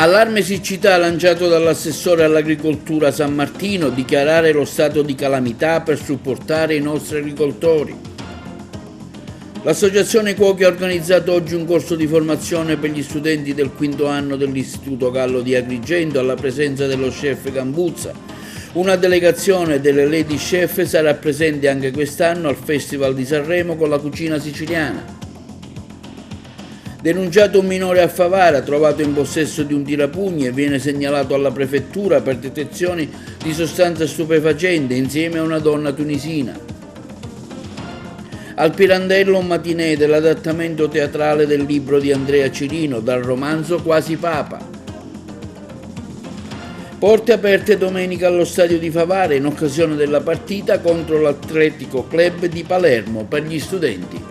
Allarme siccità lanciato dall'assessore all'agricoltura San Martino, dichiarare lo stato di calamità per supportare i nostri agricoltori. L'associazione cuochi ha organizzato oggi un corso di formazione per gli studenti del quinto anno dell'Istituto Gallo di Agrigento alla presenza dello chef Gambuzza. Una delegazione delle Lady Chef sarà presente anche quest'anno al Festival di Sanremo con la cucina siciliana. Denunciato un minore a Favara, trovato in possesso di un tirapugni e viene segnalato alla prefettura per detezioni di sostanze stupefacenti insieme a una donna tunisina. Al Pirandello un matinè dell'adattamento teatrale del libro di Andrea Cirino dal romanzo Quasi Papa. Porte aperte domenica allo stadio di Favara in occasione della partita contro l'Atletico Club di Palermo per gli studenti.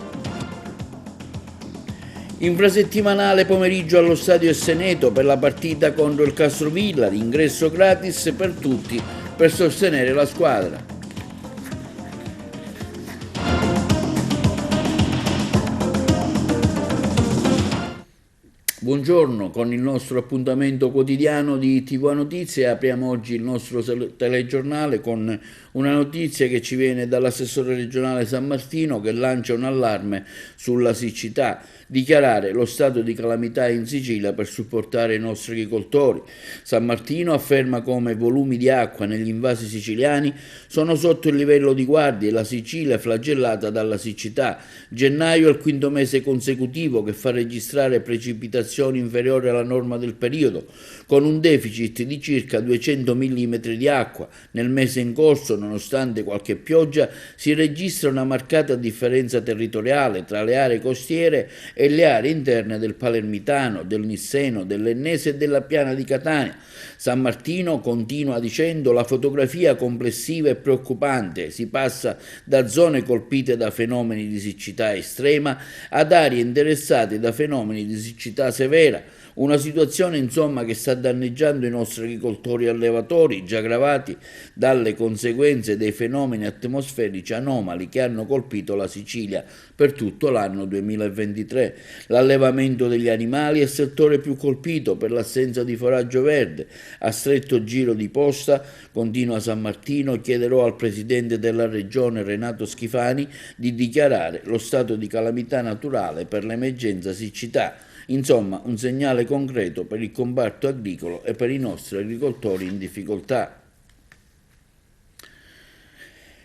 Infrasettimanale pomeriggio allo stadio Esseneto per la partita contro il Castrovillari, ingresso gratis per tutti per sostenere la squadra. Buongiorno, con il nostro appuntamento quotidiano di TV Notizie apriamo oggi il nostro telegiornale con una notizia che ci viene dall'assessore regionale San Martino che lancia un allarme sulla siccità, dichiarare lo stato di calamità in Sicilia per supportare i nostri agricoltori. San Martino afferma come volumi di acqua negli invasi siciliani sono sotto il livello di guardia e la Sicilia è flagellata dalla siccità. Gennaio è il quinto mese consecutivo che fa registrare precipitazioni inferiori alla norma del periodo, con un deficit di circa 200 mm di acqua. Nel mese in corso, nonostante qualche pioggia, si registra una marcata differenza territoriale tra le aree costiere e le aree interne del Palermitano, del Nisseno, dell'Ennese e della Piana di Catania. San Martino continua dicendo: la fotografia complessiva è preoccupante, si passa da zone colpite da fenomeni di siccità estrema ad aree interessate da fenomeni di siccità severa. Una situazione insomma che sta danneggiando i nostri agricoltori e allevatori, già gravati dalle conseguenze dei fenomeni atmosferici anomali che hanno colpito la Sicilia per tutto l'anno 2023. L'allevamento degli animali è il settore più colpito per l'assenza di foraggio verde. A stretto giro di posta, continua San Martino, chiederò al presidente della regione Renato Schifani di dichiarare lo stato di calamità naturale per l'emergenza siccità. Insomma, un segnale concreto per il comparto agricolo e per i nostri agricoltori in difficoltà.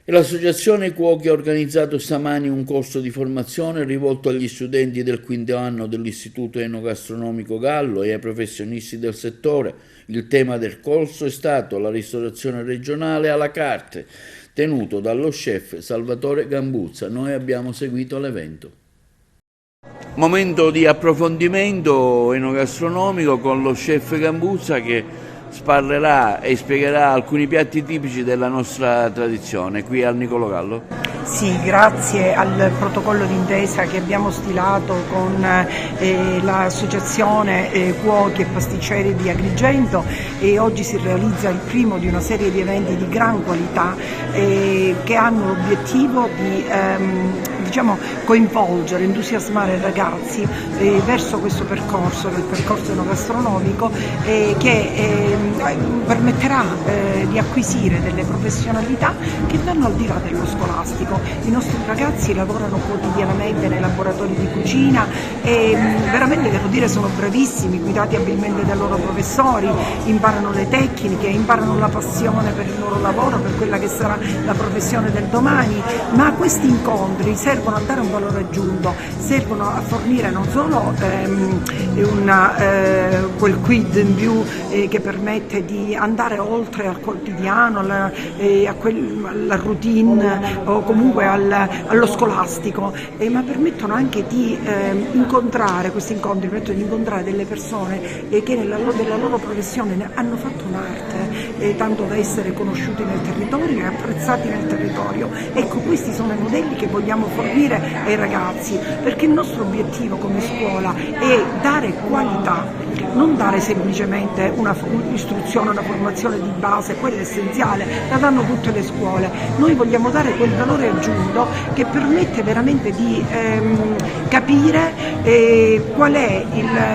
E l'Associazione Cuochi ha organizzato stamani un corso di formazione rivolto agli studenti del quinto anno dell'Istituto Enogastronomico Gallo e ai professionisti del settore. Il tema del corso è stato la ristorazione regionale à la carte, tenuto dallo chef Salvatore Gambuzza. Noi abbiamo seguito l'evento. Momento di approfondimento enogastronomico con lo chef Gambuzza che parlerà e spiegherà alcuni piatti tipici della nostra tradizione qui al Niccolò Gallo. Sì, grazie al protocollo d'intesa che abbiamo stilato con l'associazione Cuochi e Pasticceri di Agrigento e oggi si realizza il primo di una serie di eventi di gran qualità che hanno l'obiettivo di coinvolgere, entusiasmare i ragazzi verso questo percorso, del percorso enogastronomico che permetterà di acquisire delle professionalità che vanno al di là dello scolastico. I nostri ragazzi lavorano quotidianamente nei laboratori di cucina e veramente devo dire sono bravissimi, guidati abilmente dai loro professori, imparano le tecniche, imparano la passione per il loro lavoro, per quella che sarà la professione del domani, ma questi incontri servono a dare un valore aggiunto, servono a fornire non solo quel quid in più che permette di andare oltre al quotidiano, alla routine o comunque allo scolastico, ma permettono anche di incontrare, questi incontri permettono di incontrare delle persone che della loro professione hanno fatto un'arte, tanto da essere conosciuti nel territorio e apprezzati nel territorio. Ecco, questi sono i modelli che vogliamo fornire ai ragazzi, perché il nostro obiettivo come scuola è dare qualità non dare semplicemente un'istruzione, una formazione di base, quella essenziale, la danno tutte le scuole. Noi vogliamo dare quel valore aggiunto che permette veramente di capire qual è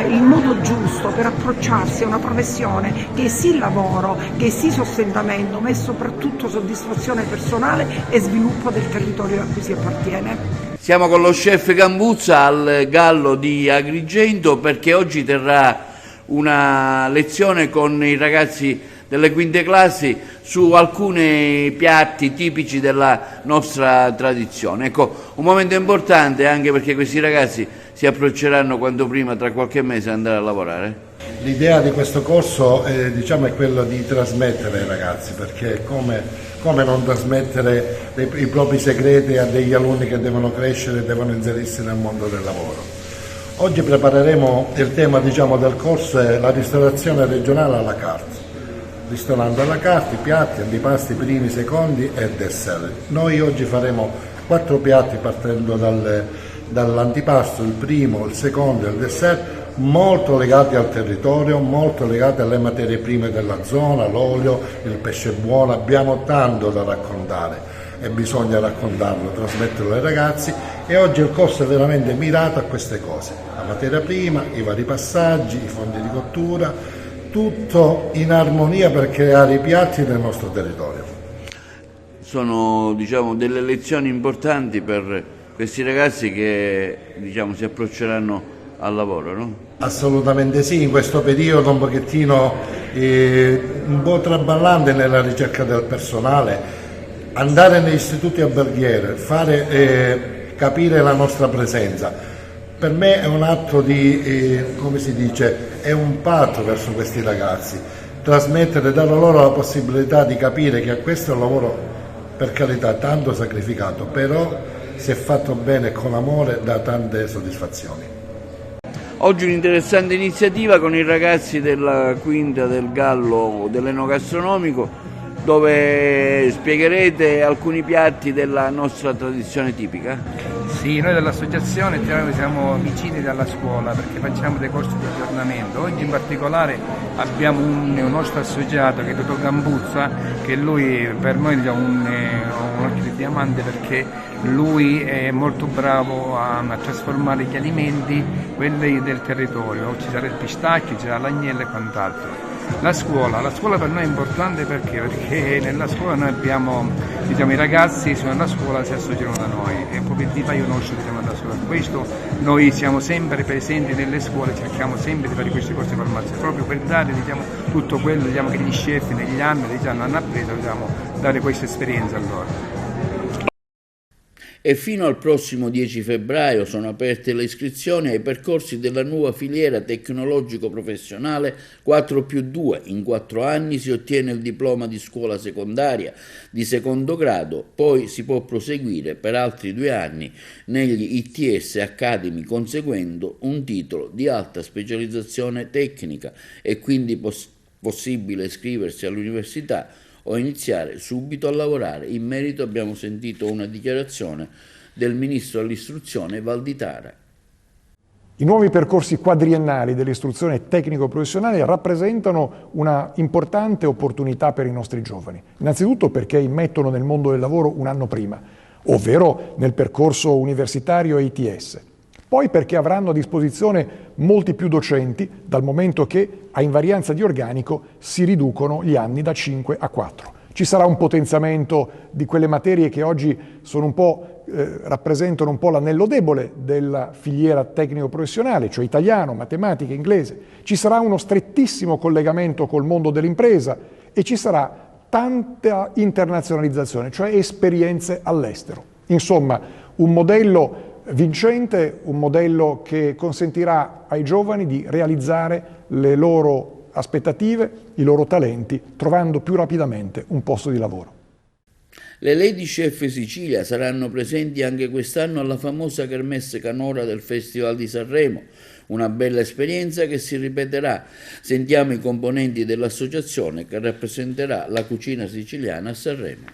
il modo giusto per approcciarsi a una professione che è sì lavoro, che è sì sostentamento, ma è soprattutto soddisfazione personale e sviluppo del territorio a cui si appartiene. Siamo con lo chef Gambuzza al Gallo di Agrigento perché oggi terrà una lezione con i ragazzi delle quinte classi su alcuni piatti tipici della nostra tradizione. Ecco, un momento importante anche perché questi ragazzi si approcceranno quanto prima, tra qualche mese, ad andare a lavorare. L'idea di questo corso è quello di trasmettere ai ragazzi, perché come non trasmettere i propri segreti a degli alunni che devono crescere e devono inserirsi nel mondo del lavoro. Oggi prepareremo il tema del corso è la ristorazione regionale alla carte. Ristorante alla carte, piatti, antipasti, primi, secondi e dessert. Noi oggi faremo 4 piatti partendo dall'antipasto, il primo, il secondo e il dessert, molto legati al territorio, molto legati alle materie prime della zona, l'olio, il pesce buono. Abbiamo tanto da raccontare e bisogna raccontarlo, trasmetterlo ai ragazzi, e oggi il corso è veramente mirato a queste cose: la materia prima, i vari passaggi, i fondi di cottura, tutto in armonia per creare i piatti del nostro territorio. Sono delle lezioni importanti per questi ragazzi che si approcceranno al lavoro, no? Assolutamente sì, in questo periodo un pochettino un po' traballante nella ricerca del personale, andare negli istituti alberghieri, fare capire la nostra presenza, per me è un atto di, è un patto verso questi ragazzi, trasmettere, dare loro la possibilità di capire che questo è un lavoro, per carità, tanto sacrificato, però se fatto bene con amore dà tante soddisfazioni. Oggi un'interessante iniziativa con i ragazzi della quinta del Gallo dell'Enogastronomico, dove spiegherete alcuni piatti della nostra tradizione tipica. Sì, noi dell'associazione siamo vicini dalla scuola perché facciamo dei corsi di aggiornamento. Oggi in particolare abbiamo un nostro associato che è il dottor Gambuzza, che lui per noi è un occhio di diamante, perché lui è molto bravo a trasformare gli alimenti, quelli del territorio. Ci sarà il pistacchio, ci sarà l'agnello e quant'altro. La scuola per noi è importante perché nella scuola noi abbiamo, i ragazzi sono nella scuola, si associano da noi, e proprio di io conosco da scuola. Questo noi siamo sempre presenti nelle scuole, cerchiamo sempre di fare questi corsi di formazione proprio per dare tutto quello che gli chef negli anni hanno appreso, dare questa esperienza a loro. E fino al prossimo 10 febbraio sono aperte le iscrizioni ai percorsi della nuova filiera tecnologico-professionale 4+2. In 4 anni si ottiene il diploma di scuola secondaria di secondo grado, poi si può proseguire per altri 2 anni negli ITS Academy, conseguendo un titolo di alta specializzazione tecnica. È quindi possibile iscriversi all'università o iniziare subito a lavorare. In merito abbiamo sentito una dichiarazione del Ministro dell'Istruzione Valditara. I nuovi percorsi quadriennali dell'istruzione tecnico-professionale rappresentano una importante opportunità per i nostri giovani. Innanzitutto perché immettono nel mondo del lavoro un anno prima, ovvero nel percorso universitario ITS. Poi perché avranno a disposizione molti più docenti, dal momento che a invarianza di organico si riducono gli anni da 5 a 4. Ci sarà un potenziamento di quelle materie che oggi sono rappresentano un po' l'anello debole della filiera tecnico-professionale, cioè italiano, matematica, inglese. Ci sarà uno strettissimo collegamento col mondo dell'impresa e ci sarà tanta internazionalizzazione, cioè esperienze all'estero. Insomma, un modello vincente, un modello che consentirà ai giovani di realizzare le loro aspettative, i loro talenti, trovando più rapidamente un posto di lavoro. Le Lady Chef Sicilia saranno presenti anche quest'anno alla famosa Kermesse Canora del Festival di Sanremo, una bella esperienza che si ripeterà. Sentiamo i componenti dell'associazione che rappresenterà la cucina siciliana a Sanremo.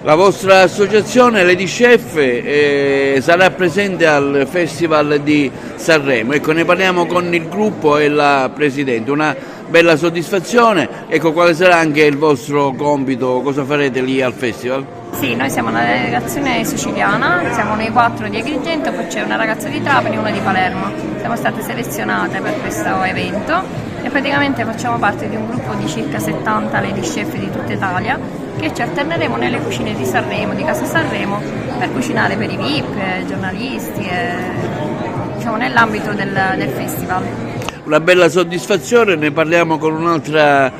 La vostra associazione Lady Chef sarà presente al Festival di Sanremo, ecco, ne parliamo con il gruppo e la Presidente, una bella soddisfazione, ecco, quale sarà anche il vostro compito, cosa farete lì al Festival? Sì, noi siamo una delegazione siciliana, siamo noi 4 di Agrigento, poi c'è una ragazza di Trapani e una di Palermo. Siamo state selezionate per questo evento e praticamente facciamo parte di un gruppo di circa 70 lady chef di tutta Italia che ci alterneremo nelle cucine di Sanremo, di Casa Sanremo, per cucinare per i VIP, giornalisti, diciamo nell'ambito del festival. Una bella soddisfazione, ne parliamo con un'altra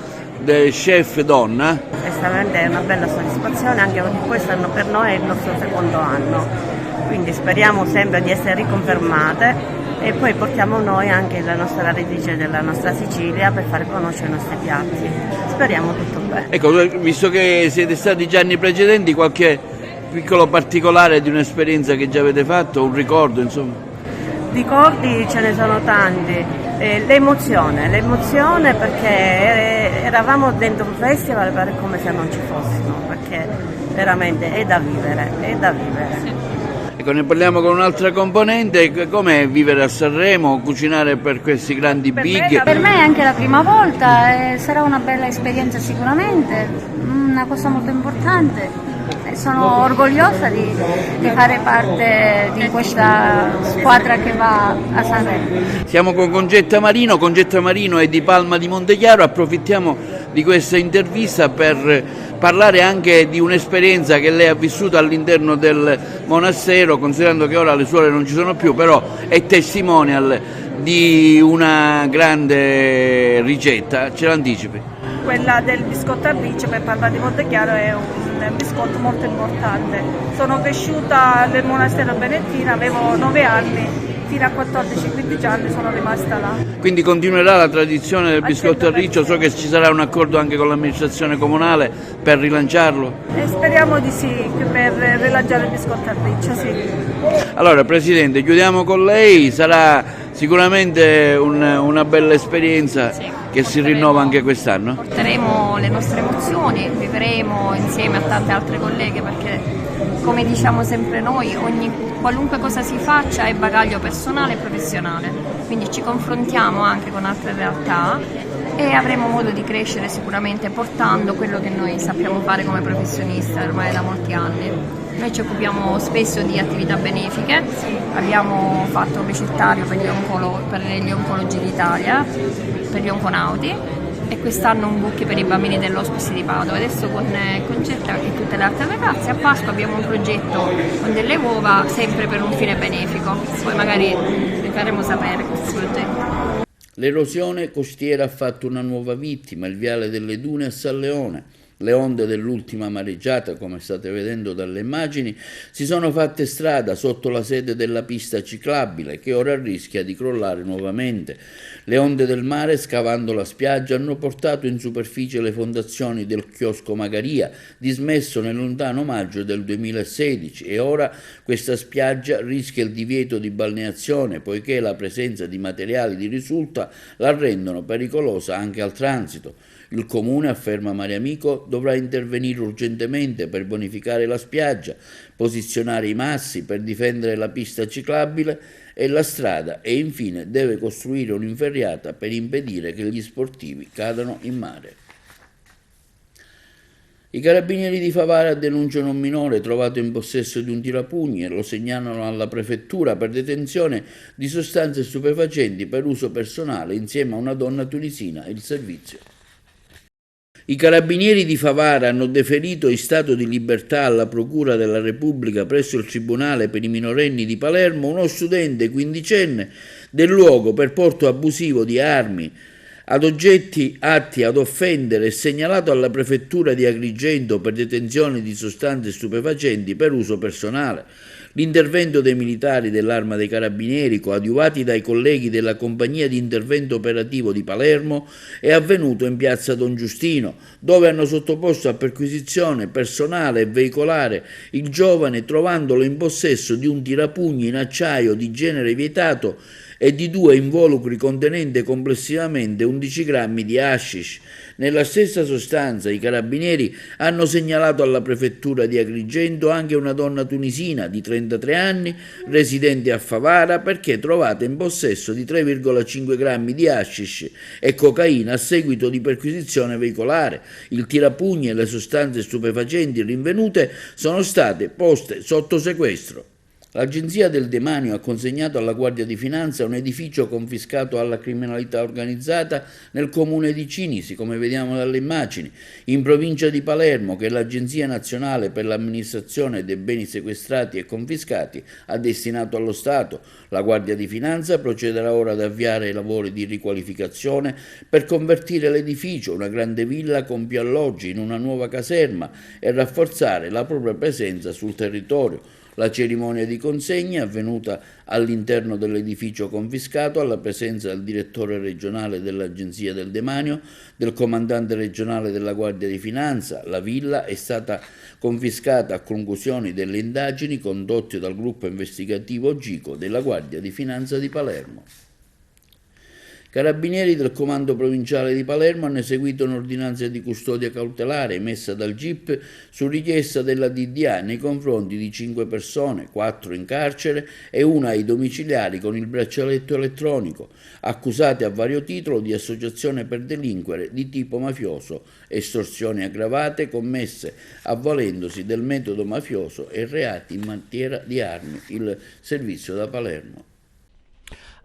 chef donna. Onestamente è una bella soddisfazione, anche perché questo per noi è il nostro secondo anno, quindi speriamo sempre di essere riconfermate e poi portiamo noi anche la nostra radice della nostra Sicilia per far conoscere i nostri piatti. Speriamo tutto bene. Ecco, visto che siete stati già anni precedenti, qualche piccolo particolare di un'esperienza che già avete fatto, un ricordo insomma? Ricordi ce ne sono tanti. L'emozione perché eravamo dentro un festival per come se non ci fossimo, perché veramente è da vivere. Ecco, ne parliamo con un'altra componente, com'è vivere a Sanremo, cucinare per questi grandi big? Per me è anche la prima volta, sarà una bella esperienza sicuramente, una cosa molto importante. Sono orgogliosa di fare parte di questa squadra che va a Sanremo. Siamo con Concetta Marino è di Palma di Montechiaro, approfittiamo di questa intervista per parlare anche di un'esperienza che lei ha vissuto all'interno del monastero, considerando che ora le suore non ci sono più, però è testimonial di una grande ricetta, ce l'anticipi? Quella del biscotto a riccio per Palma di Montechiaro è un biscotto molto importante. Sono cresciuta nel monastero benettino, avevo 9 anni, fino a 14-15 anni sono rimasta là. Quindi continuerà la tradizione del biscotto a riccio, so che ci sarà un accordo anche con l'amministrazione comunale per rilanciarlo? Speriamo di sì, per rilanciare il biscotto a riccio, sì. Allora Presidente, chiudiamo con lei, sarà sicuramente una bella esperienza, sì, che si rinnova anche quest'anno? Porteremo le nostre emozioni, vivremo insieme a tante altre colleghe perché, come diciamo sempre noi, qualunque cosa si faccia è bagaglio personale e professionale, quindi ci confrontiamo anche con altre realtà e avremo modo di crescere sicuramente portando quello che noi sappiamo fare come professionista ormai da molti anni. Noi ci occupiamo spesso di attività benefiche, abbiamo fatto un ricettario per gli oncologi d'Italia, per gli onconauti, e quest'anno un book per i bambini dell'Hospice di Padova. Adesso con Concetta e tutte le altre ragazze a Pasqua abbiamo un progetto con delle uova sempre per un fine benefico, poi magari vi faremo sapere questo progetto. L'erosione costiera ha fatto una nuova vittima, il viale delle Dune a San Leone. Le onde dell'ultima mareggiata, come state vedendo dalle immagini, si sono fatte strada sotto la sede della pista ciclabile che ora rischia di crollare nuovamente. Le onde del mare, scavando la spiaggia, hanno portato in superficie le fondazioni del chiosco Magaria, dismesso nel lontano maggio del 2016, e ora questa spiaggia rischia il divieto di balneazione poiché la presenza di materiali di risulta la rendono pericolosa anche al transito. Il comune, afferma Mariamico, dovrà intervenire urgentemente per bonificare la spiaggia, posizionare i massi per difendere la pista ciclabile e la strada e infine deve costruire un'inferriata per impedire che gli sportivi cadano in mare. I carabinieri di Favara denunciano un minore trovato in possesso di un tirapugni e lo segnalano alla prefettura per detenzione di sostanze stupefacenti per uso personale insieme a una donna tunisina. Il servizio. I carabinieri di Favara hanno deferito in stato di libertà alla Procura della Repubblica presso il Tribunale per i minorenni di Palermo uno studente quindicenne del luogo per porto abusivo di armi ad oggetti atti ad offendere e segnalato alla Prefettura di Agrigento per detenzione di sostanze stupefacenti per uso personale. L'intervento dei militari dell'Arma dei Carabinieri, coadiuvati dai colleghi della Compagnia di Intervento Operativo di Palermo, è avvenuto in piazza Don Giustino, dove hanno sottoposto a perquisizione personale e veicolare il giovane trovandolo in possesso di un tirapugni in acciaio di genere vietato e di 2 involucri contenenti complessivamente 11 grammi di hashish. Nella stessa sostanza i carabinieri hanno segnalato alla prefettura di Agrigento anche una donna tunisina di 33 anni, residente a Favara, perché trovata in possesso di 3,5 grammi di hashish e cocaina a seguito di perquisizione veicolare. Il tirapugni e le sostanze stupefacenti rinvenute sono state poste sotto sequestro. L'Agenzia del Demanio ha consegnato alla Guardia di Finanza un edificio confiscato alla criminalità organizzata nel comune di Cinisi, come vediamo dalle immagini, in provincia di Palermo, che l'Agenzia Nazionale per l'Amministrazione dei Beni Sequestrati e Confiscati ha destinato allo Stato. La Guardia di Finanza procederà ora ad avviare i lavori di riqualificazione per convertire l'edificio, una grande villa con più alloggi, in una nuova caserma e rafforzare la propria presenza sul territorio. La cerimonia di consegna, avvenuta all'interno dell'edificio confiscato, alla presenza del direttore regionale dell'Agenzia del Demanio, del comandante regionale della Guardia di Finanza. La villa è stata confiscata a conclusione delle indagini condotte dal gruppo investigativo GICO della Guardia di Finanza di Palermo. Carabinieri del Comando Provinciale di Palermo hanno eseguito un'ordinanza di custodia cautelare emessa dal GIP su richiesta della DDA nei confronti di 5 persone, 4 in carcere e 1 ai domiciliari con il braccialetto elettronico, accusate a vario titolo di associazione per delinquere di tipo mafioso, estorsioni aggravate commesse avvalendosi del metodo mafioso e reati in materia di armi. Il servizio da Palermo.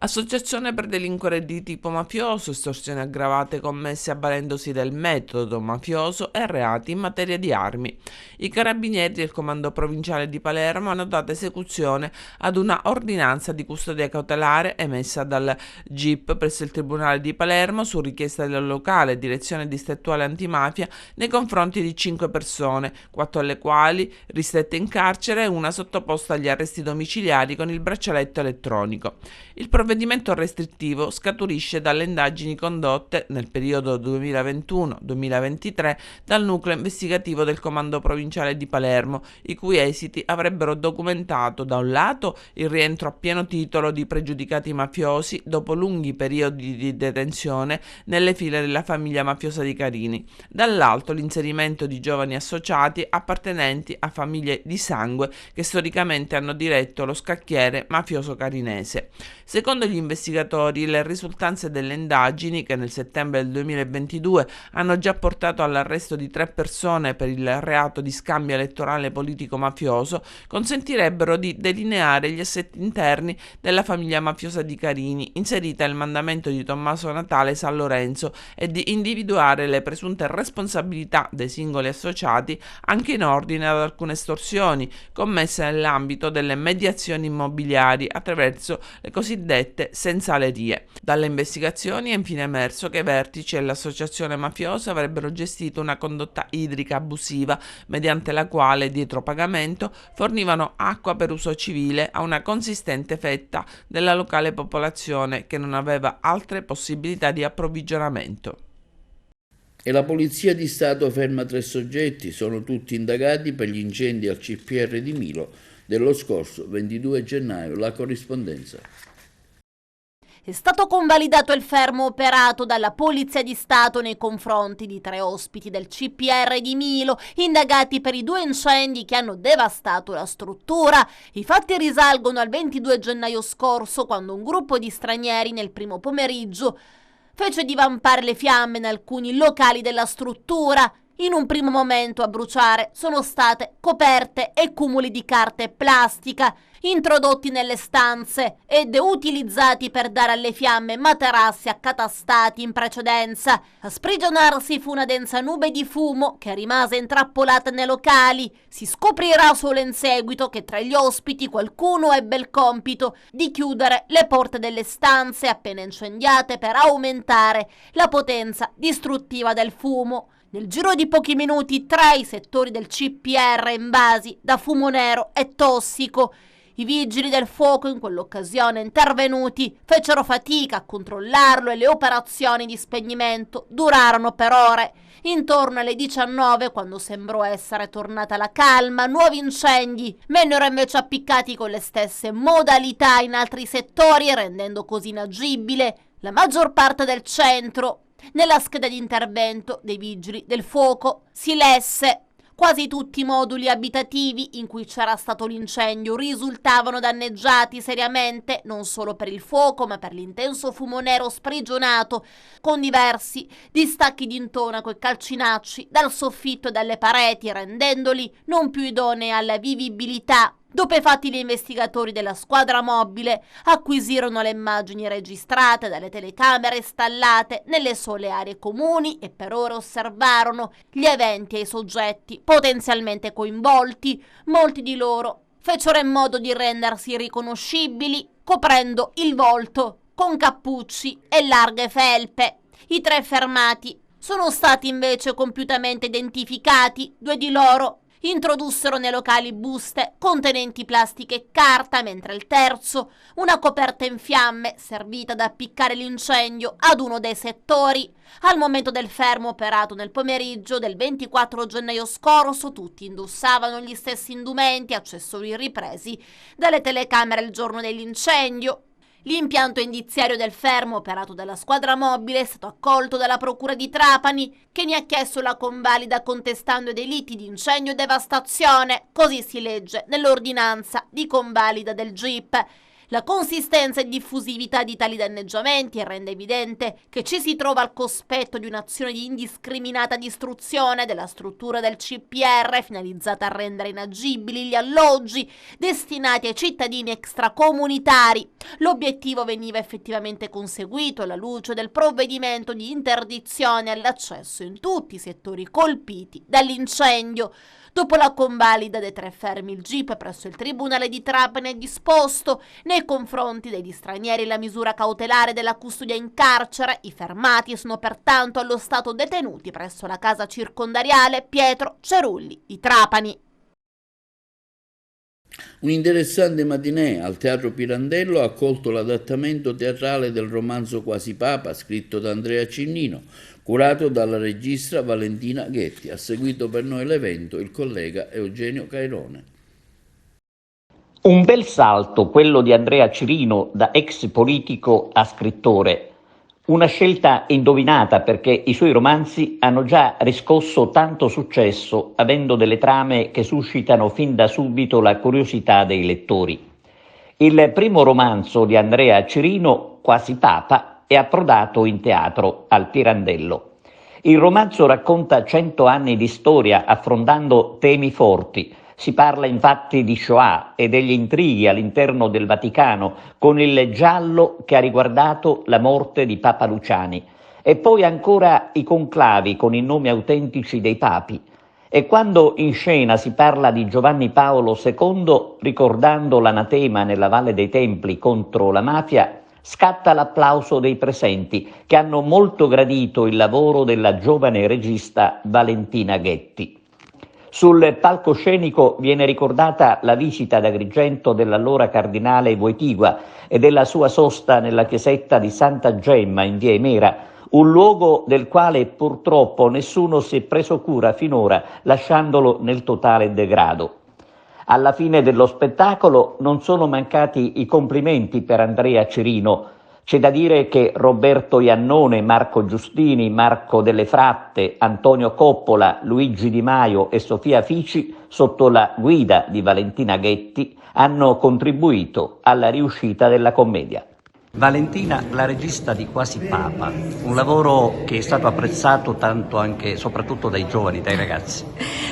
Associazione per delinquere di tipo mafioso, estorsioni aggravate commesse avvalendosi del metodo mafioso e reati in materia di armi. I carabinieri del Comando Provinciale di Palermo hanno dato esecuzione ad una ordinanza di custodia cautelare emessa dal GIP presso il Tribunale di Palermo su richiesta della locale Direzione Distrettuale Antimafia nei confronti di 5 persone, 4 alle quali ristrette in carcere e 1 sottoposta agli arresti domiciliari con il braccialetto elettronico. Il provvedimento restrittivo scaturisce dalle indagini condotte nel periodo 2021-2023 dal nucleo investigativo del Comando Provinciale di Palermo, i cui esiti avrebbero documentato da un lato il rientro a pieno titolo di pregiudicati mafiosi dopo lunghi periodi di detenzione nelle file della famiglia mafiosa di Carini, dall'altro l'inserimento di giovani associati appartenenti a famiglie di sangue che storicamente hanno diretto lo scacchiere mafioso carinese. Secondo gli investigatori, le risultanze delle indagini, che nel settembre del 2022 hanno già portato all'arresto di 3 persone per il reato di scambio elettorale politico-mafioso, consentirebbero di delineare gli assetti interni della famiglia mafiosa di Carini, inserita il mandamento di Tommaso Natale San Lorenzo, e di individuare le presunte responsabilità dei singoli associati anche in ordine ad alcune estorsioni commesse nell'ambito delle mediazioni immobiliari attraverso le cosiddette sensalerie. Dalle investigazioni è infine emerso che i vertici dell'associazione mafiosa avrebbero gestito una condotta idrica abusiva mediante la quale, dietro pagamento, fornivano acqua per uso civile a una consistente fetta della locale popolazione che non aveva altre possibilità di approvvigionamento. E la Polizia di Stato ferma 3 soggetti, sono tutti indagati per gli incendi al CPR di Milo dello scorso 22 gennaio. La corrispondenza. È stato convalidato il fermo operato dalla Polizia di Stato nei confronti di 3 ospiti del CPR di Milo, indagati per i 2 incendi che hanno devastato la struttura. I fatti risalgono al 22 gennaio scorso, quando un gruppo di stranieri nel primo pomeriggio fece divampare le fiamme in alcuni locali della struttura. In un primo momento a bruciare sono state coperte e cumuli di carta e plastica introdotti nelle stanze ed utilizzati per dare alle fiamme materassi accatastati in precedenza. A sprigionarsi fu una densa nube di fumo che rimase intrappolata nei locali. Si scoprirà solo in seguito che tra gli ospiti qualcuno ebbe il compito di chiudere le porte delle stanze appena incendiate per aumentare la potenza distruttiva del fumo. Nel giro di pochi minuti 3 i settori del CPR invasi da fumo nero e tossico. I vigili del fuoco in quell'occasione intervenuti fecero fatica a controllarlo e le operazioni di spegnimento durarono per ore. Intorno alle 19, quando sembrò essere tornata la calma, nuovi incendi vennero invece appiccati con le stesse modalità in altri settori, rendendo così inagibile la maggior parte del centro. Nella scheda di intervento dei vigili del fuoco si lesse: quasi tutti i moduli abitativi in cui c'era stato l'incendio risultavano danneggiati seriamente, non solo per il fuoco ma per l'intenso fumo nero sprigionato, con diversi distacchi di intonaco e calcinacci dal soffitto e dalle pareti, rendendoli non più idonei alla vivibilità. Stupefatti gli investigatori della squadra mobile acquisirono le immagini registrate dalle telecamere installate nelle sole aree comuni e per ore osservarono gli eventi e i soggetti potenzialmente coinvolti. Molti di loro fecero in modo di rendersi riconoscibili coprendo il volto con cappucci e larghe felpe. I 3 fermati sono stati invece compiutamente identificati. 2 di loro introdussero nei locali buste contenenti plastica e carta, mentre il terzo, una coperta in fiamme servita ad appiccare l'incendio ad uno dei settori. Al momento del fermo operato nel pomeriggio del 24 gennaio scorso, tutti indossavano gli stessi indumenti, accessori ripresi dalle telecamere il giorno dell'incendio. L'impianto indiziario del fermo operato dalla squadra mobile è stato accolto dalla Procura di Trapani, che ne ha chiesto la convalida contestando i delitti di incendio e devastazione, così si legge nell'ordinanza di convalida del GIP. La consistenza e diffusività di tali danneggiamenti rende evidente che ci si trova al cospetto di un'azione di indiscriminata distruzione della struttura del CPR finalizzata a rendere inagibili gli alloggi destinati ai cittadini extracomunitari. L'obiettivo veniva effettivamente conseguito alla luce del provvedimento di interdizione all'accesso in tutti i settori colpiti dall'incendio. Dopo la convalida dei 3 fermi, il GIP presso il Tribunale di Trapani ha disposto nei confronti degli stranieri la misura cautelare della custodia in carcere. I fermati sono pertanto allo stato detenuti presso la casa circondariale Pietro Cerulli di Trapani. Un interessante matinè al Teatro Pirandello ha accolto l'adattamento teatrale del romanzo Quasi Papa, scritto da Andrea Cinnino, curato dalla regista Valentina Ghetti. Ha seguito per noi l'evento il collega Eugenio Cairone. Un bel salto quello di Andrea Cirino da ex politico a scrittore. Una scelta indovinata perché i suoi romanzi hanno già riscosso tanto successo, avendo delle trame che suscitano fin da subito la curiosità dei lettori. Il primo romanzo di Andrea Cirino, Quasi Papa, è approdato in teatro al Pirandello. Il romanzo racconta 100 anni di storia affrontando temi forti. Si parla infatti di Shoah e degli intrighi all'interno del Vaticano, con il giallo che ha riguardato la morte di Papa Luciani, e poi ancora i conclavi con i nomi autentici dei papi. E quando in scena si parla di Giovanni Paolo II, ricordando l'anatema nella Valle dei Templi contro la mafia, scatta l'applauso dei presenti, che hanno molto gradito il lavoro della giovane regista Valentina Ghetti. Sul palcoscenico viene ricordata la visita ad Agrigento dell'allora cardinale Wojtyła e della sua sosta nella chiesetta di Santa Gemma in via Emera, un luogo del quale purtroppo nessuno si è preso cura finora, lasciandolo nel totale degrado. Alla fine dello spettacolo non sono mancati i complimenti per Andrea Cirino. C'è da dire che Roberto Iannone, Marco Giustini, Marco Delle Fratte, Antonio Coppola, Luigi Di Maio e Sofia Fici, sotto la guida di Valentina Ghetti, hanno contribuito alla riuscita della commedia. Valentina, la regista di Quasi Papa, un lavoro che è stato apprezzato tanto anche soprattutto dai giovani, dai ragazzi.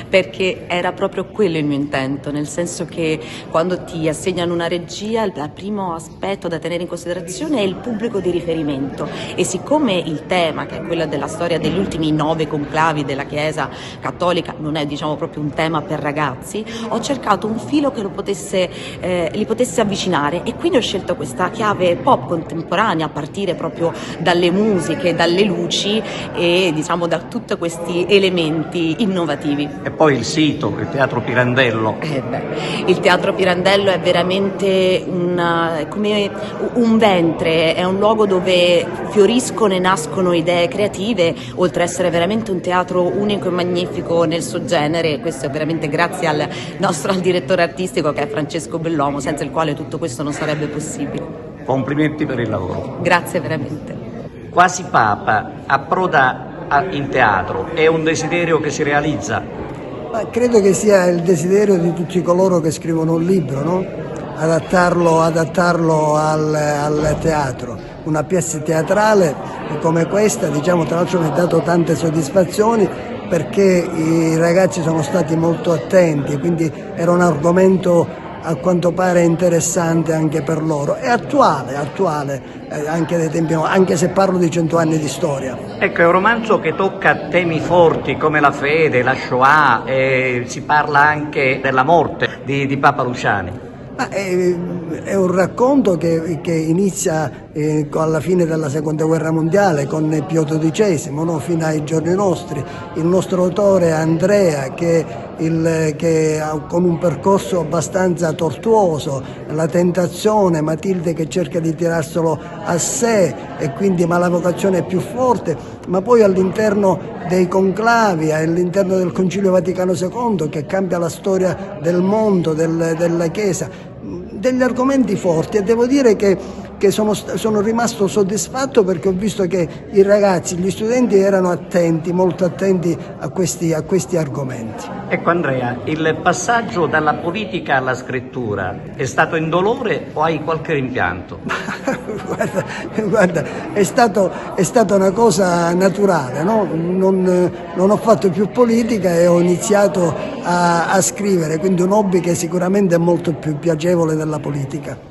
Perché era proprio quello il mio intento, nel senso che quando ti assegnano una regia il primo aspetto da tenere in considerazione è il pubblico di riferimento, e siccome il tema, che è quello della storia degli ultimi 9 conclavi della Chiesa cattolica, non è proprio un tema per ragazzi, ho cercato un filo che li potesse avvicinare, e quindi ho scelto questa chiave pop contemporanea, a partire proprio dalle musiche, dalle luci e diciamo da tutti questi elementi innovativi. E poi il sito, il Teatro Pirandello. Il Teatro Pirandello è veramente come un ventre, è un luogo dove fioriscono e nascono idee creative, oltre ad essere veramente un teatro unico e magnifico nel suo genere. Questo è veramente grazie al direttore artistico, che è Francesco Bellomo, senza il quale tutto questo non sarebbe possibile. Complimenti per il lavoro. Grazie veramente. Quasi Papa approda in teatro, è un desiderio che si realizza? Ma credo che sia il desiderio di tutti coloro che scrivono un libro, no? Adattarlo al teatro. Una pièce teatrale come questa, diciamo, tra l'altro mi ha dato tante soddisfazioni, perché i ragazzi sono stati molto attenti, quindi era un argomento a quanto pare interessante anche per loro, è attuale anche dai tempi, anche se parlo di 100 anni di storia. Ecco, è un romanzo che tocca temi forti come la fede, la Shoah, e si parla anche della morte di Papa Luciani. Ma è un racconto che inizia alla fine della Seconda Guerra Mondiale con Pio XII, no? Fino ai giorni nostri. Il nostro autore Andrea, che con un percorso abbastanza tortuoso, la tentazione, Matilde che cerca di tirarselo a sé e quindi ma la vocazione è più forte, ma poi all'interno dei conclavi, all'interno del Concilio Vaticano II, che cambia la storia del mondo, della Chiesa, degli argomenti forti, e devo dire che sono rimasto soddisfatto, perché ho visto che i ragazzi, gli studenti erano attenti, molto attenti a questi argomenti. Ecco Andrea, il passaggio dalla politica alla scrittura è stato indolore o hai qualche rimpianto? Guarda, è stata una cosa naturale, no? Non ho fatto più politica e ho iniziato a scrivere, quindi un hobby che sicuramente è molto più piacevole della politica.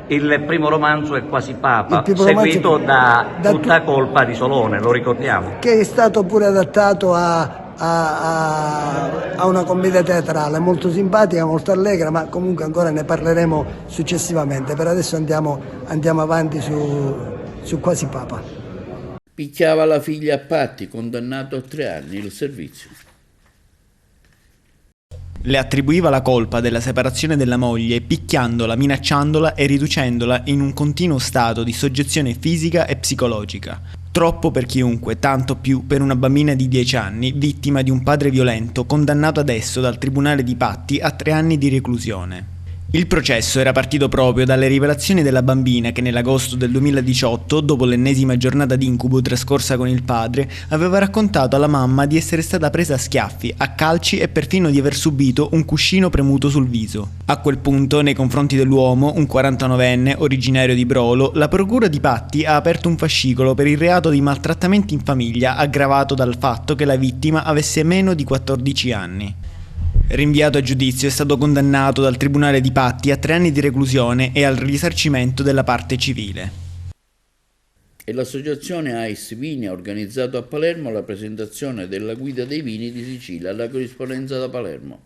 Il primo romanzo è Quasi Papa, seguito da Tutta colpa di Solone, lo ricordiamo. Che è stato pure adattato a una commedia teatrale molto simpatica, molto allegra, ma comunque ancora ne parleremo successivamente. Per adesso andiamo avanti su Quasi Papa. Picchiava la figlia a patti, condannato a 3 anni il servizio. Le attribuiva la colpa della separazione della moglie, picchiandola, minacciandola e riducendola in un continuo stato di soggezione fisica e psicologica. Troppo per chiunque, tanto più per una bambina di 10 anni, vittima di un padre violento, condannato adesso dal Tribunale di Patti a 3 anni di reclusione. Il processo era partito proprio dalle rivelazioni della bambina che nell'agosto del 2018, dopo l'ennesima giornata d'incubo trascorsa con il padre, aveva raccontato alla mamma di essere stata presa a schiaffi, a calci e perfino di aver subito un cuscino premuto sul viso. A quel punto, nei confronti dell'uomo, un 49enne originario di Brolo, la procura di Patti ha aperto un fascicolo per il reato di maltrattamenti in famiglia aggravato dal fatto che la vittima avesse meno di 14 anni. Rinviato a giudizio, è stato condannato dal Tribunale di Patti a 3 anni di reclusione e al risarcimento della parte civile. E l'associazione AIS Vini ha organizzato a Palermo la presentazione della guida dei vini di Sicilia alla corrispondenza da Palermo.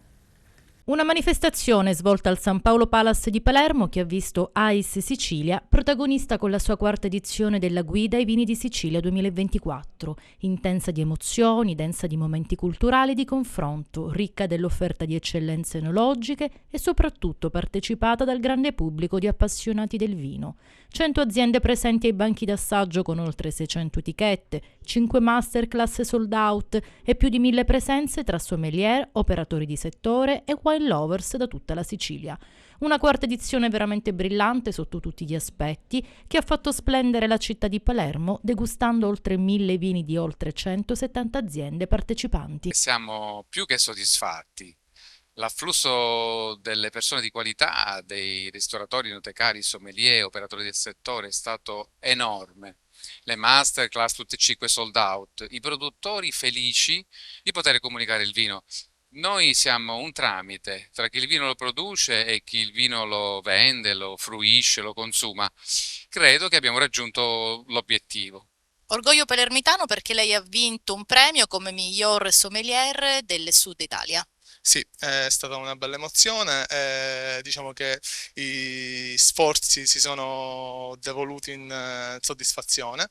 Una manifestazione svolta al San Paolo Palace di Palermo che ha visto AIS Sicilia protagonista con la sua 4ª edizione della Guida ai Vini di Sicilia 2024, intensa di emozioni, densa di momenti culturali e di confronto, ricca dell'offerta di eccellenze enologiche e soprattutto partecipata dal grande pubblico di appassionati del vino. 100 aziende presenti ai banchi d'assaggio con oltre 600 etichette, 5 masterclass sold out e più di 1000 presenze tra sommelier, operatori di settore e wine lovers da tutta la Sicilia. Una 4ª edizione veramente brillante sotto tutti gli aspetti, che ha fatto splendere la città di Palermo, degustando oltre 1000 vini di oltre 170 aziende partecipanti. Siamo più che soddisfatti. L'afflusso delle persone di qualità, dei ristoratori, notecari, sommelier, operatori del settore è stato enorme. Le masterclass tutte e 5 sold out, i produttori felici di poter comunicare il vino. Noi siamo un tramite tra chi il vino lo produce e chi il vino lo vende, lo fruisce, lo consuma. Credo che abbiamo raggiunto l'obiettivo. Orgoglio palermitano perché lei ha vinto un premio come miglior sommelier del Sud Italia. Sì, è stata una bella emozione, diciamo che i sforzi si sono devoluti in soddisfazione.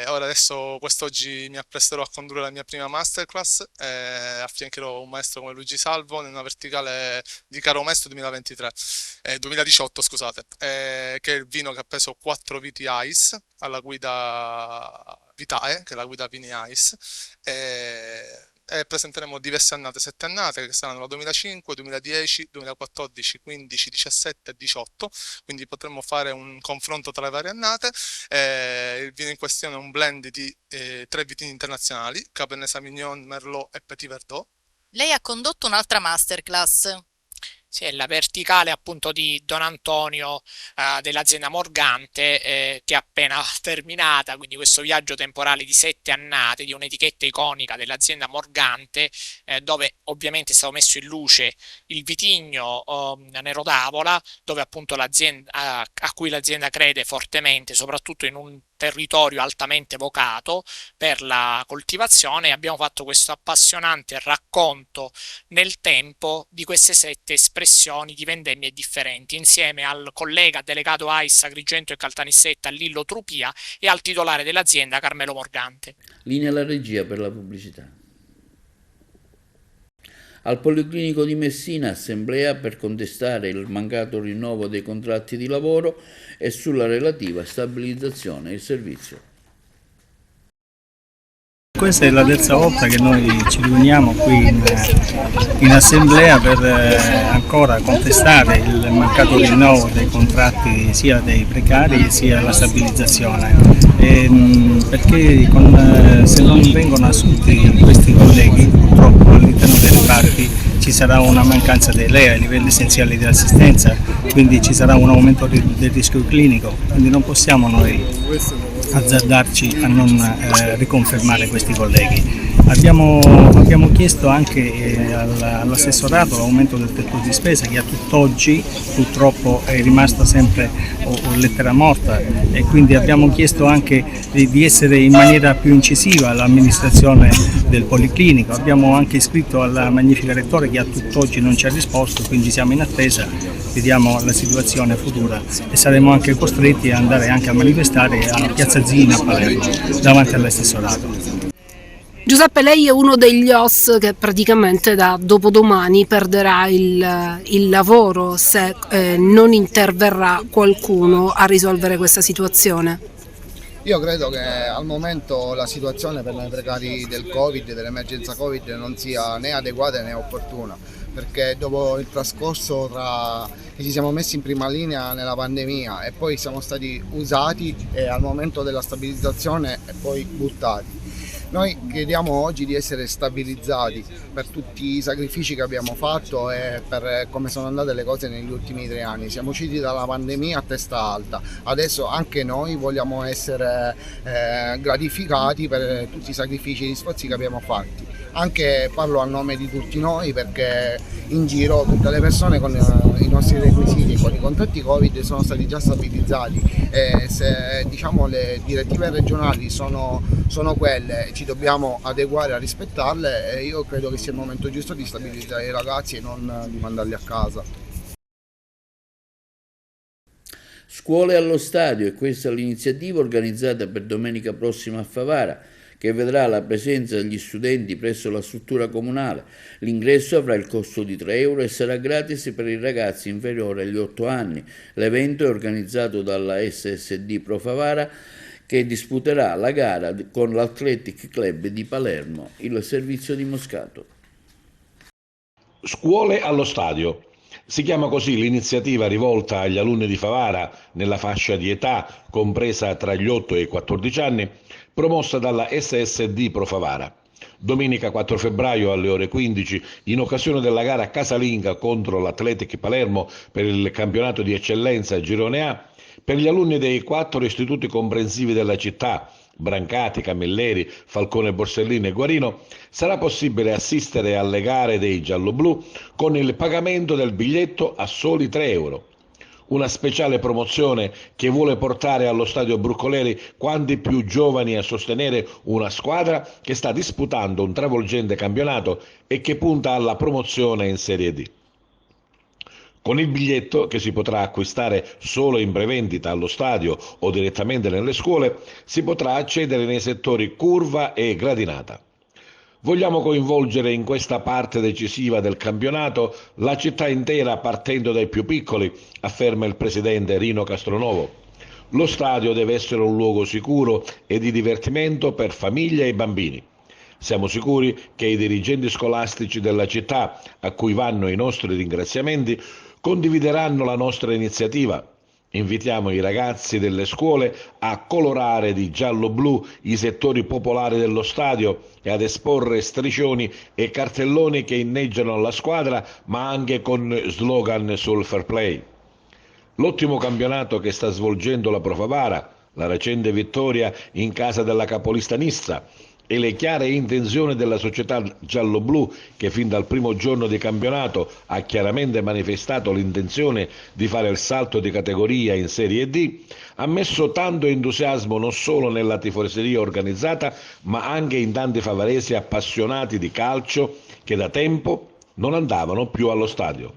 Ora adesso quest'oggi mi appresterò a condurre la mia prima masterclass, affiancherò un maestro come Luigi Salvo nella verticale di Caro Mesto 2018, scusate, che è il vino che ha preso 4 viti ICE alla guida Vitae, che è la guida Vini ICE. E presenteremo diverse annate, 7 annate che saranno la 2005, 2010, 2014, 15, 17 e 18, quindi potremmo fare un confronto tra le varie annate. Il vino in questione è un blend di 3 vitini internazionali, Cabernet Sauvignon, Merlot e Petit Verdot. Lei ha condotto un'altra masterclass. Sì, è la verticale appunto di Don Antonio dell'azienda Morgante che è appena terminata, quindi questo viaggio temporale di 7 annate di un'etichetta iconica dell'azienda Morgante, dove ovviamente è stato messo in luce il vitigno Nero d'Avola, dove appunto l'azienda a cui l'azienda crede fortemente, soprattutto in un territorio altamente vocato per la coltivazione. Abbiamo fatto questo appassionante racconto nel tempo di queste 7 espressioni di vendemmie differenti, insieme al collega delegato AIS Agrigento e Caltanissetta Lillo Trupia e al titolare dell'azienda Carmelo Morgante. Linea alla regia per la pubblicità. Al Policlinico di Messina assemblea per contestare il mancato rinnovo dei contratti di lavoro e sulla relativa stabilizzazione del servizio. Questa è la terza volta che noi ci riuniamo qui in assemblea per ancora contestare il mancato rinnovo dei contratti sia dei precari sia la stabilizzazione, perché se non vengono assunti questi colleghi purtroppo all'interno dei reparti ci sarà una mancanza dei LEA, ai livelli essenziali di assistenza, quindi ci sarà un aumento del rischio clinico, quindi non possiamo noi azzardarci a non riconfermare questi colleghi. Abbiamo chiesto anche all'assessorato l'aumento del tetto di spesa che a tutt'oggi purtroppo è rimasta sempre lettera morta, e quindi abbiamo chiesto anche di essere in maniera più incisiva all'amministrazione del Policlinico. Abbiamo anche iscritto alla Magnifica Rettore che a tutt'oggi non ci ha risposto, quindi siamo in attesa, vediamo la situazione futura e saremo anche costretti ad andare anche a manifestare a Piazza Zina a Palermo davanti all'assessorato. Giuseppe, lei è uno degli OS che praticamente da dopodomani perderà il lavoro se non interverrà qualcuno a risolvere questa situazione. Io credo che al momento la situazione per i precari del Covid, dell'emergenza Covid, non sia né adeguata né opportuna, perché dopo il trascorso che ci siamo messi in prima linea nella pandemia e poi siamo stati usati e al momento della stabilizzazione e poi buttati. Noi chiediamo oggi di essere stabilizzati per tutti i sacrifici che abbiamo fatto e per come sono andate le cose negli ultimi 3 anni. Siamo usciti dalla pandemia a testa alta, adesso anche noi vogliamo essere gratificati per tutti i sacrifici e gli sforzi che abbiamo fatti. Anche parlo a nome di tutti noi, perché in giro tutte le persone con i nostri requisiti, con i contratti Covid sono stati già stabilizzati, e se diciamo le direttive regionali sono quelle, ci dobbiamo adeguare a rispettarle, e io credo che sia il momento giusto di stabilizzare i ragazzi e non di mandarli a casa. Scuole allo stadio, e questa è l'iniziativa organizzata per domenica prossima a Favara, che vedrà la presenza degli studenti presso la struttura comunale. L'ingresso avrà il costo di 3 euro e sarà gratis per i ragazzi inferiori agli 8 anni. L'evento è organizzato dalla SSD Pro Favara, che disputerà la gara con l'Athletic Club di Palermo, il servizio di Moscato. Scuole allo stadio. Si chiama così l'iniziativa rivolta agli alunni di Favara nella fascia di età compresa tra gli 8 e i 14 anni, promossa dalla SSD Pro Favara. Domenica 4 febbraio alle ore 15, in occasione della gara casalinga contro l'Athletic Palermo per il campionato di eccellenza Girone A, per gli alunni dei 4 istituti comprensivi della città, Brancati, Camilleri, Falcone Borsellino e Guarino, sarà possibile assistere alle gare dei gialloblu con il pagamento del biglietto a soli 3 euro. Una speciale promozione che vuole portare allo stadio Brucoleri quanti più giovani a sostenere una squadra che sta disputando un travolgente campionato e che punta alla promozione in Serie D. Con il biglietto, che si potrà acquistare solo in prevendita allo stadio o direttamente nelle scuole, si potrà accedere nei settori curva e gradinata. Vogliamo coinvolgere in questa parte decisiva del campionato la città intera partendo dai più piccoli, afferma il presidente Rino Castronovo. Lo stadio deve essere un luogo sicuro e di divertimento per famiglie e bambini. Siamo sicuri che i dirigenti scolastici della città, a cui vanno i nostri ringraziamenti, condivideranno la nostra iniziativa. Invitiamo i ragazzi delle scuole a colorare di giallo-blu i settori popolari dello stadio e ad esporre striscioni e cartelloni che inneggiano alla squadra, ma anche con slogan sul fair play. L'ottimo campionato che sta svolgendo la Pro Favara, la recente vittoria in casa della capolista Nizza e le chiare intenzioni della società giallo-blu, che fin dal primo giorno di campionato ha chiaramente manifestato l'intenzione di fare il salto di categoria in Serie D, ha messo tanto entusiasmo non solo nella tifoseria organizzata, ma anche in tanti favaresi appassionati di calcio che da tempo non andavano più allo stadio.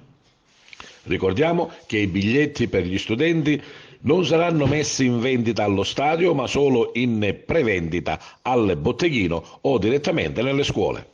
Ricordiamo che i biglietti per gli studenti non saranno messi in vendita allo stadio, ma solo in prevendita al botteghino o direttamente nelle scuole.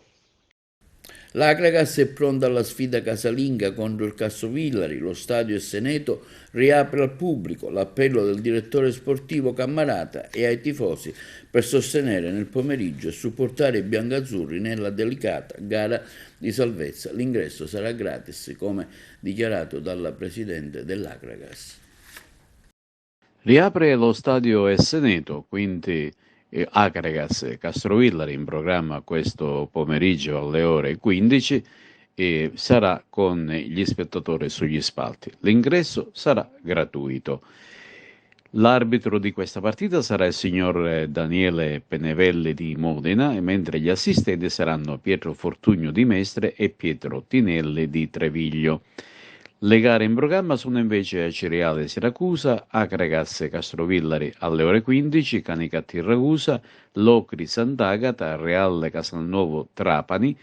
L'Akragas è pronta alla sfida casalinga contro il Castrovillari. Lo stadio Esseneto riapre al pubblico. L'appello del direttore sportivo Cammarata e ai tifosi per sostenere nel pomeriggio e supportare i biancazzurri nella delicata gara di salvezza. L'ingresso sarà gratis, come dichiarato dalla presidente dell'Akragas. Riapre lo stadio Esseneto, quindi Akragas Castrovillari in programma questo pomeriggio alle ore 15 e sarà con gli spettatori sugli spalti. L'ingresso sarà gratuito. L'arbitro di questa partita sarà il signor Daniele Penevelli di Modena, mentre gli assistenti saranno Pietro Fortugno di Mestre e Pietro Tinelli di Treviglio. Le gare in programma sono invece Cireale Siracusa, Akragas Castrovillari alle ore 15, Canicatti Ragusa, Locri Sant'Agata, Reale Casalnuovo Trapani,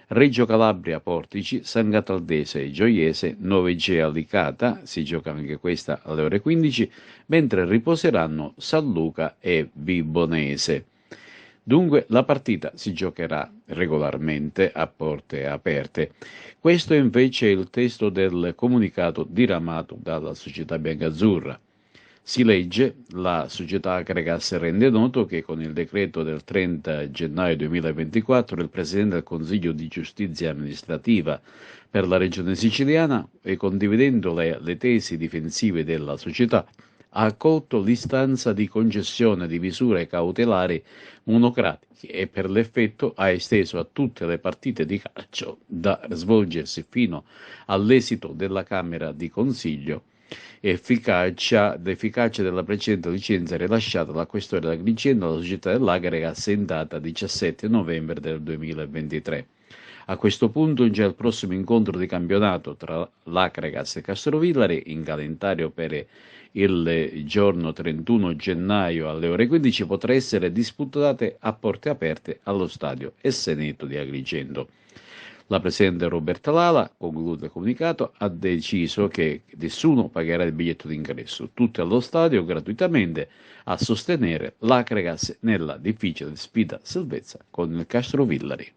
Reggio Calabria Portici, San Cataldese Gioiese, Novegea Licata, si gioca anche questa alle ore 15, mentre riposeranno San Luca e Vibonese. Dunque la partita si giocherà regolarmente a porte aperte. Questo invece è il testo del comunicato diramato dalla società biancazzurra. Si legge: la società Akragas rende noto che con il decreto del 30 gennaio 2024 il Presidente del Consiglio di Giustizia Amministrativa per la Regione Siciliana, e condividendo le tesi difensive della società, ha accolto l'istanza di concessione di misure cautelari monocratiche e per l'effetto ha esteso a tutte le partite di calcio da svolgersi fino all'esito della Camera di Consiglio l'efficacia della precedente licenza rilasciata dalla Questore dell'Agrigento alla società dell'Akragas in data 17 novembre del 2023. A questo punto già il prossimo incontro di campionato tra l'Akragas e Castrovillari, in calendario per il giorno 31 gennaio alle ore 15, potrà essere disputato a porte aperte allo stadio Esseneto di Agrigento. La presidente Roberta Lala, conclude il comunicato, ha deciso che nessuno pagherà il biglietto d'ingresso, tutti allo stadio gratuitamente a sostenere l'Akragas nella difficile sfida salvezza con il Castrovillari.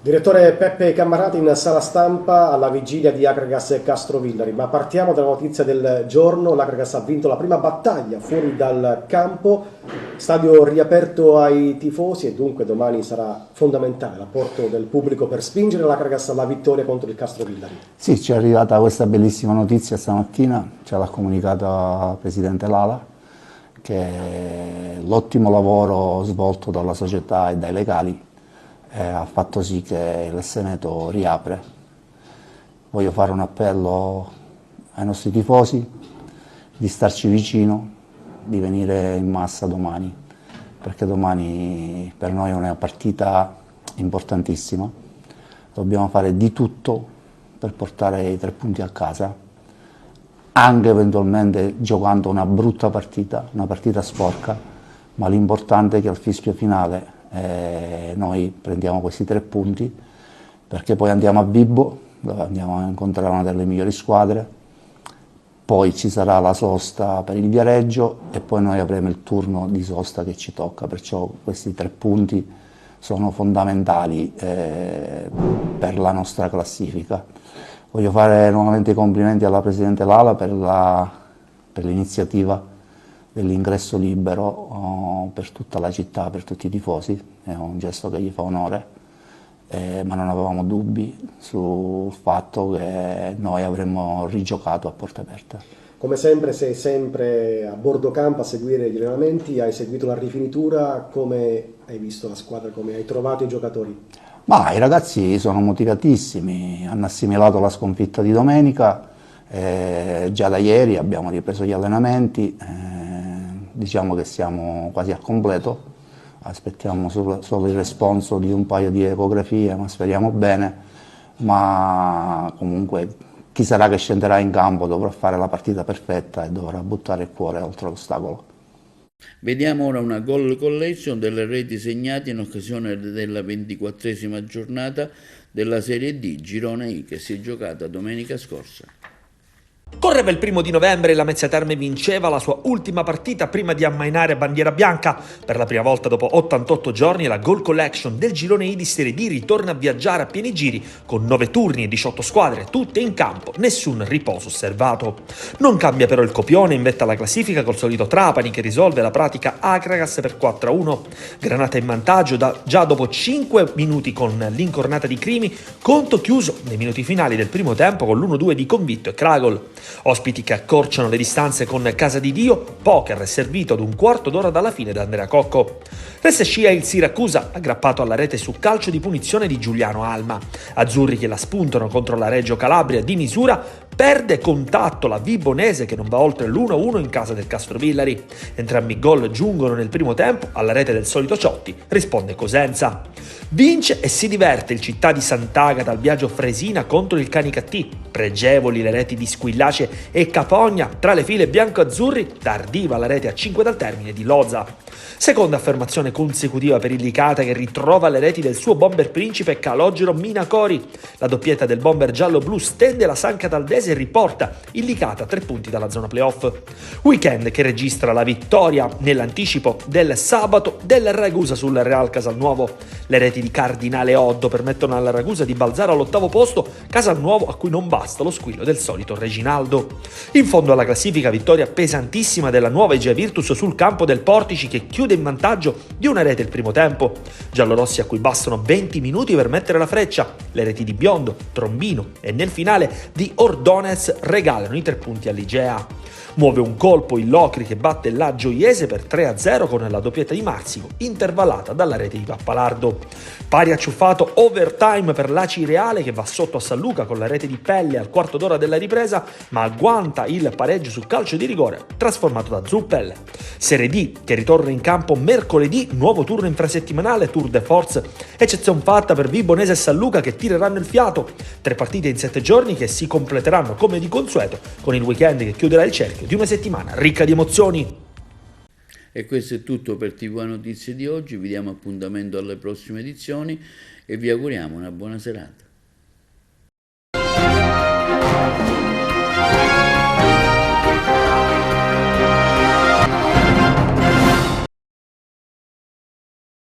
Direttore Peppe Cammarata in sala stampa alla vigilia di Akragas Castrovillari, ma partiamo dalla notizia del giorno. L'Akragas ha vinto la prima battaglia fuori dal campo, stadio riaperto ai tifosi e dunque domani sarà fondamentale l'apporto del pubblico per spingere l'Akragas alla vittoria contro il Castrovillari. Sì, ci è arrivata questa bellissima notizia stamattina, ce l'ha comunicata il Presidente Lala, che l'ottimo lavoro svolto dalla società e dai legali ha fatto sì che l'Esseneto riapre. Voglio fare un appello ai nostri tifosi di starci vicino, di venire in massa domani, perché domani per noi è una partita importantissima. Dobbiamo fare di tutto per portare i 3 punti a casa anche eventualmente giocando una brutta partita, una partita sporca, ma l'importante è che al fischio finale noi prendiamo questi 3 punti, perché poi andiamo a Vibo, dove andiamo a incontrare una delle migliori squadre, poi ci sarà la sosta per il Viareggio e poi noi avremo il turno di sosta che ci tocca, perciò questi 3 punti sono fondamentali per la nostra classifica. Voglio fare nuovamente i complimenti alla Presidente Lala per l'iniziativa dell'ingresso libero per tutta la città, per tutti i tifosi, è un gesto che gli fa onore, ma non avevamo dubbi sul fatto che noi avremmo rigiocato a porte aperte. Come sempre sei sempre a bordo campo a seguire gli allenamenti, hai seguito la rifinitura, come hai visto la squadra, come hai trovato i giocatori? Ma i ragazzi sono motivatissimi, hanno assimilato la sconfitta di domenica, già da ieri abbiamo ripreso gli allenamenti, diciamo che siamo quasi al completo, aspettiamo solo il responso di un paio di ecografie, ma speriamo bene, ma comunque chi sarà che scenderà in campo dovrà fare la partita perfetta e dovrà buttare il cuore oltre l'ostacolo. Vediamo ora una goal collection delle reti segnate in occasione della 24esima giornata della Serie D Girone I, che si è giocata domenica scorsa. Correva il 1 novembre e la Mezzia Terme vinceva la sua ultima partita prima di ammainare bandiera bianca. Per la prima volta dopo 88 giorni la goal collection del Girone I di Serie D ritorna a viaggiare a pieni giri con 9 turni e 18 squadre, tutte in campo, nessun riposo osservato. Non cambia però il copione in vetta alla classifica col solito Trapani che risolve la pratica Akragas per 4-1. Granata in vantaggio già dopo 5 minuti con l'incornata di Crimi, conto chiuso nei minuti finali del primo tempo con l'1-2 di Convitto e Cragol. Ospiti che accorciano le distanze con Casa di Dio, poker servito ad un quarto d'ora dalla fine da Andrea Cocco. Resta scia il Siracusa, aggrappato alla rete su calcio di punizione di Giuliano Alma. Azzurri che la spuntano contro la Reggio Calabria di misura, perde contatto la Vibonese che non va oltre l'1-1 in casa del Castrovillari. Entrambi i gol giungono nel primo tempo, alla rete del solito Ciotti risponde Cosenza. Vince e si diverte il Città di Sant'Agata al Biagio Fresina contro il Canicattì. Pregevoli le reti di Squillace e Capogna tra le file bianco-azzurri, tardiva la rete a 5 dal termine di Loza. Seconda affermazione consecutiva per il Licata che ritrova le reti del suo bomber principe Calogero Minacori. La doppietta del bomber giallo-blu stende la San Cataldese e riporta il Licata a 3 punti dalla zona playoff. Weekend che registra la vittoria nell'anticipo del sabato del Ragusa sul Real Casalnuovo. Le reti di Cardinale e Oddo permettono alla Ragusa di balzare all'8° posto, Casalnuovo a cui non basta lo squillo del solito Reginaldo. In fondo alla classifica vittoria pesantissima della nuova Egea Virtus sul campo del Portici che chiude in vantaggio di una rete il primo tempo. Giallorossi a cui bastano 20 minuti per mettere la freccia. Le reti di Biondo, Trombino e nel finale di Ordonez regalano i 3 punti all'Igea. Muove un colpo il Locri che batte la Gioiese per 3-0 con la doppietta di Marsico, intervallata dalla rete di Pappalardo. Pari acciuffato overtime per l'Aci Reale che va sotto a San Luca con la rete di Pelle al quarto d'ora della ripresa, ma agguanta il pareggio sul calcio di rigore trasformato da Zuppel. Serie D che ritorna in campo mercoledì, nuovo turno infrasettimanale, Tour de Force, eccezione fatta per Vibonese e San Luca che tireranno il fiato. 3 partite in 7 giorni che si completeranno come di consueto con il weekend che chiuderà il cerchio di una settimana ricca di emozioni. E questo è tutto per TV Notizie di oggi, vi diamo appuntamento alle prossime edizioni e vi auguriamo una buona serata.